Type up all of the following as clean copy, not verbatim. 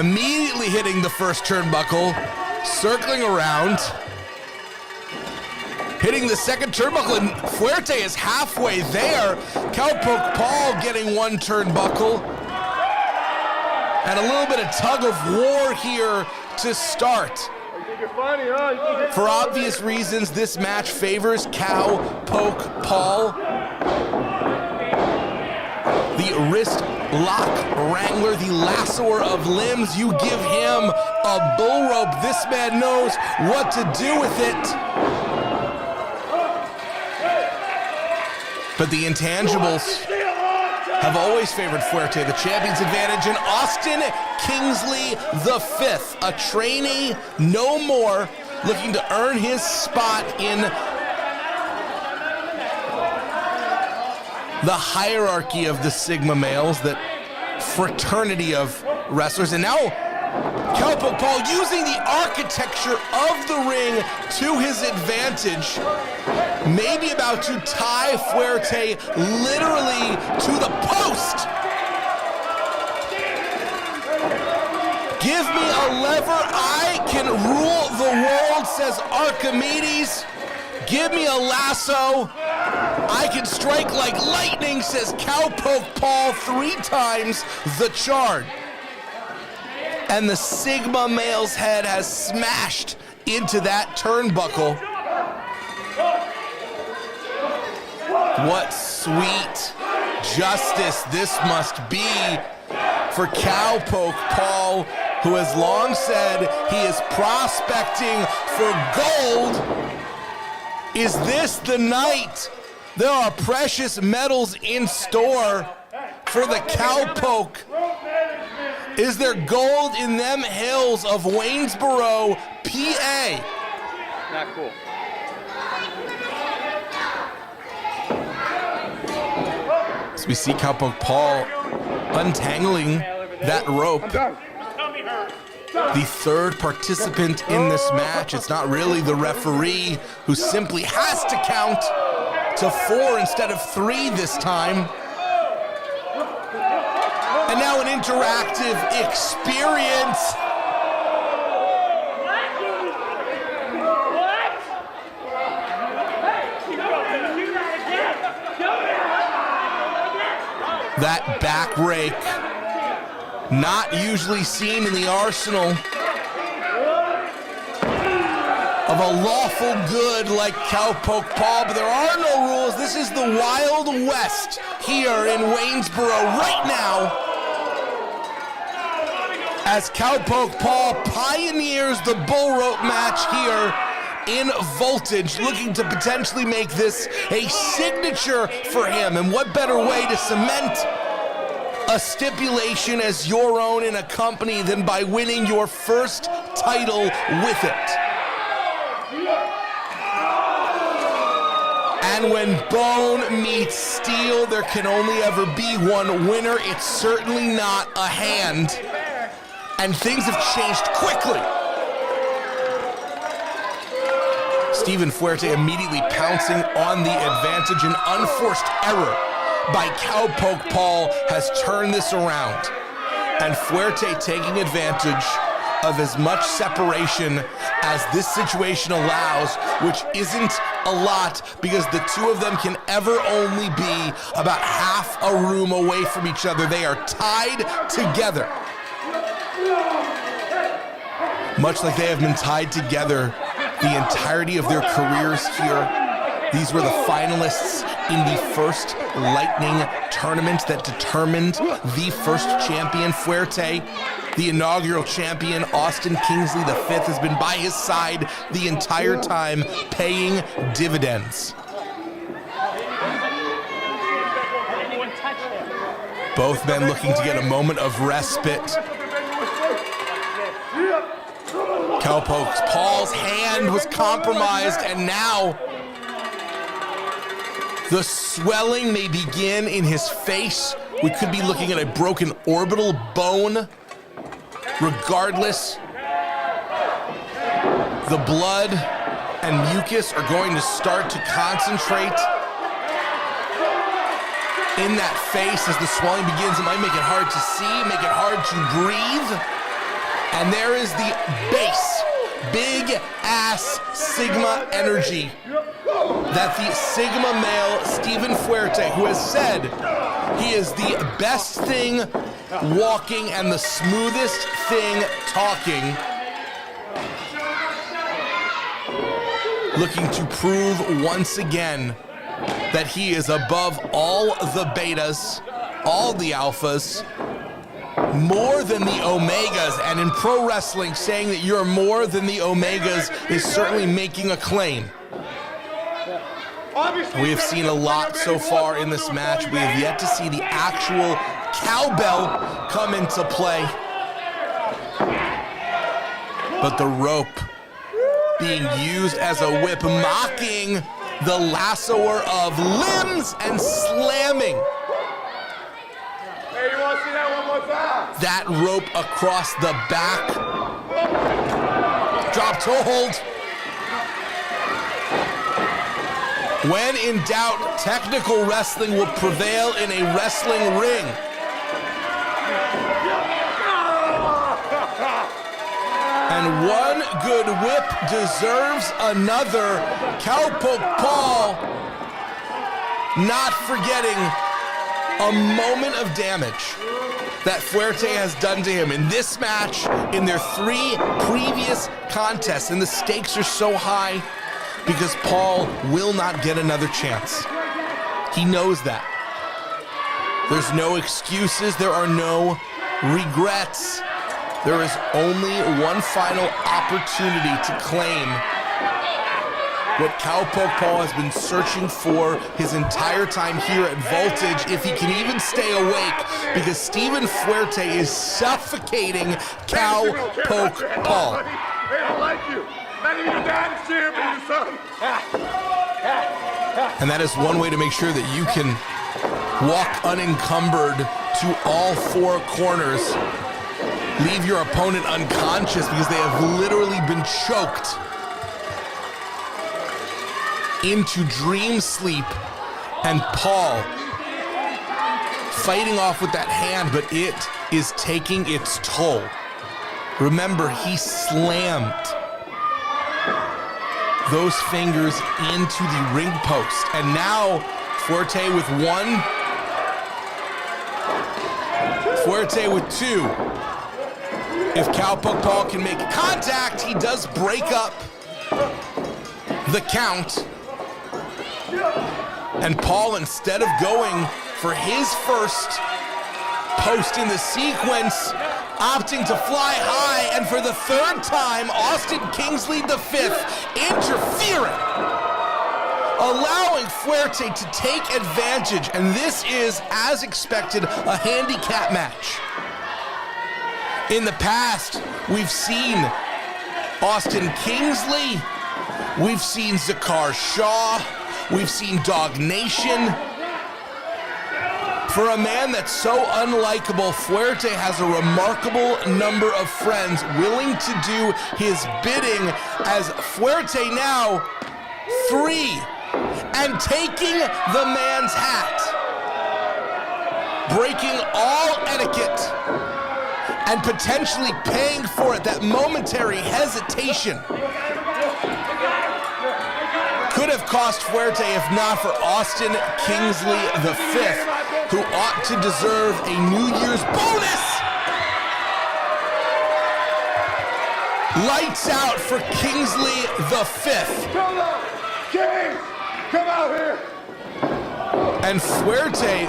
Immediately hitting the first turnbuckle, circling around, hitting the second turnbuckle, and Fuerte is halfway there. Cowpoke Paul getting one turnbuckle, and a little bit of tug of war here to start. For obvious reasons, this match favors Cowpoke Paul. The wrist lock wrangler, the lassoer of limbs. You give him a bull rope. This man knows what to do with it. But the intangibles have always favored Fuerte, the champion's advantage, and Austin Kingsley V, a trainee no more, looking to earn his spot in the hierarchy of the Sigma males, that fraternity of wrestlers. And now Cowpoke Paul using the architecture of the ring to his advantage, maybe about to tie Fuerte literally to the post. Give me a lever, I can rule the world, says Archimedes. Give me a lasso, I can strike like lightning, says Cowpoke Paul, 3 times the charge. And the Sigma male's head has smashed into that turnbuckle. What sweet justice this must be for Cowpoke Paul, who has long said he is prospecting for gold. Is this the night? There are precious metals in store for the Cowpoke. Is there gold in them hills of Waynesboro, PA? Not cool. So we see Cowpoke Paul untangling that rope. The third participant in this match. It's not really the referee, who simply has to count to 4 instead of 3 this time. And now an interactive experience. That back rake, not usually seen in the arsenal of a lawful good like Cowpoke Paul, but there are no rules. This is the Wild West here in Waynesboro right now, as Cowpoke Paul pioneers the bull rope match here in Voltage, looking to potentially make this a signature for him. And what better way to cement a stipulation as your own in a company than by winning your first title with it? And when bone meets steel, there can only ever be one winner. It's certainly not a hand. And things have changed quickly. Stephen Fuerte immediately pouncing on the advantage. An unforced error by Cowpoke Paul has turned this around. And Fuerte taking advantage of as much separation as this situation allows, which isn't a lot, because the two of them can ever only be about half a room away from each other. They are tied together, much like they have been tied together the entirety of their careers here. These were the finalists in the first Lightning tournament that determined the first champion. Fuerte, the inaugural champion, Austin Kingsley V, has been by his side the entire time, paying dividends. Both men looking to get a moment of respite. Cowpoke Paul's hand was compromised, and now the swelling may begin in his face. We could be looking at a broken orbital bone. Regardless, the blood and mucus are going to start to concentrate in that face as the swelling begins. It might make it hard to see, make it hard to breathe. And there is the base, big ass Sigma energy that the Sigma male Steven Fuerte, who has said he is the best thing walking and the smoothest thing talking, looking to prove once again that he is above all the betas, all the alphas, more than the omegas. And in pro wrestling, saying that you're more than the omegas is certainly making a claim. We have seen a lot so far in this match. We have yet to see the actual cowbell come into play. But the rope being used as a whip, mocking the lassoer of limbs and slamming that rope across the back. Drop to hold. When in doubt, technical wrestling will prevail in a wrestling ring. And one good whip deserves another. Cowpoke Paul not forgetting a moment of damage that Fuerte has done to him in this match, in their 3 previous contests. And the stakes are so high because Paul will not get another chance. He knows that. There's no excuses. There are no regrets. There is only one final opportunity to claim what Cowpoke Paul has been searching for his entire time here at Voltage, if he can even stay awake, because Steven Fuerte is suffocating Cowpoke Paul. They don't like you. Not even your dad is cheering for you, son. And that is one way to make sure that you can walk unencumbered to all 4 corners. Leave your opponent unconscious because they have literally been choked into dream sleep. And Paul fighting off with that hand, but it is taking its toll. Remember, he slammed those fingers into the ring post. And now Fuerte with 1, Fuerte with 2. If Cowpoke Paul can make contact, he does break up the count. And Paul, instead of going for his first post in the sequence, opting to fly high, and for the 3rd time, Austin Kingsley V interfering, allowing Fuerte to take advantage. And this is, as expected, a handicap match. In the past, we've seen Austin Kingsley, we've seen Zakar Shaw, we've seen Dog Nation. For a man that's so unlikable, Fuerte has a remarkable number of friends willing to do his bidding, as Fuerte now 3 and taking the man's hat, breaking all etiquette and potentially paying for it. That momentary hesitation could have cost Fuerte if not for Austin Kingsley V, who ought to deserve a New Year's bonus. Lights out for Kingsley V. King, come out here. And Fuerte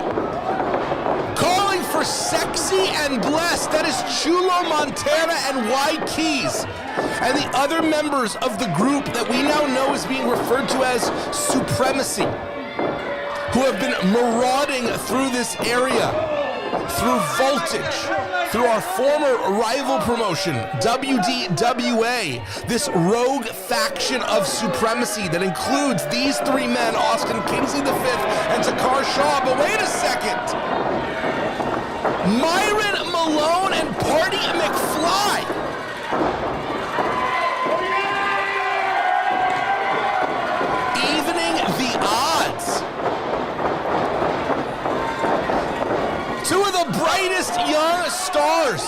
calling for sexy and blessed. That is Chulo Montana and Y Keys, and the other members of the group that we now know is being referred to as Supremacy, who have been marauding through this area, through Voltage, through our former rival promotion, WDWA, this rogue faction of Supremacy that includes these 3 men, Austin Kingsley V and Zakar Shaw. But wait a second. Myron Malone and Party McFly. Evening the odds. 2 of the brightest young stars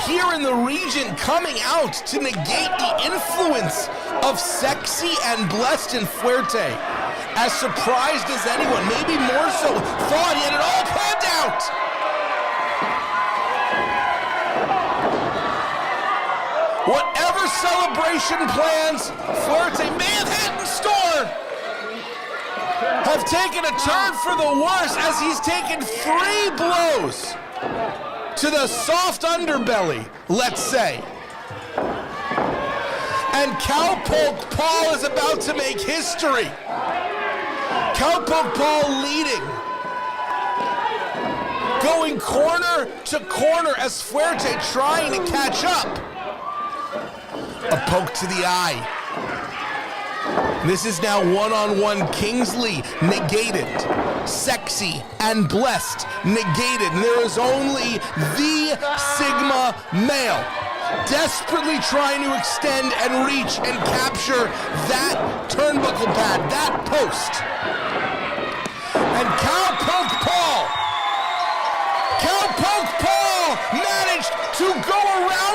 here in the region coming out to negate the influence of Sexy and Blessed and Fuerte. As surprised as anyone, maybe more so, thought he had it all planned out. Whatever celebration plans Fuerte may have had in store have taken a turn for the worse as he's taken 3 blows to the soft underbelly, let's say. And Cowpoke Paul is about to make history. Cowpoke Paul leading. Going corner to corner as Fuerte trying to catch up. A poke to the eye. This is now one-on-one Kingsley negated. Sexy and Blessed negated. And there is only the Sigma male desperately trying to extend and reach and capture that turnbuckle pad, that post. And Cowpoke Paul managed to go around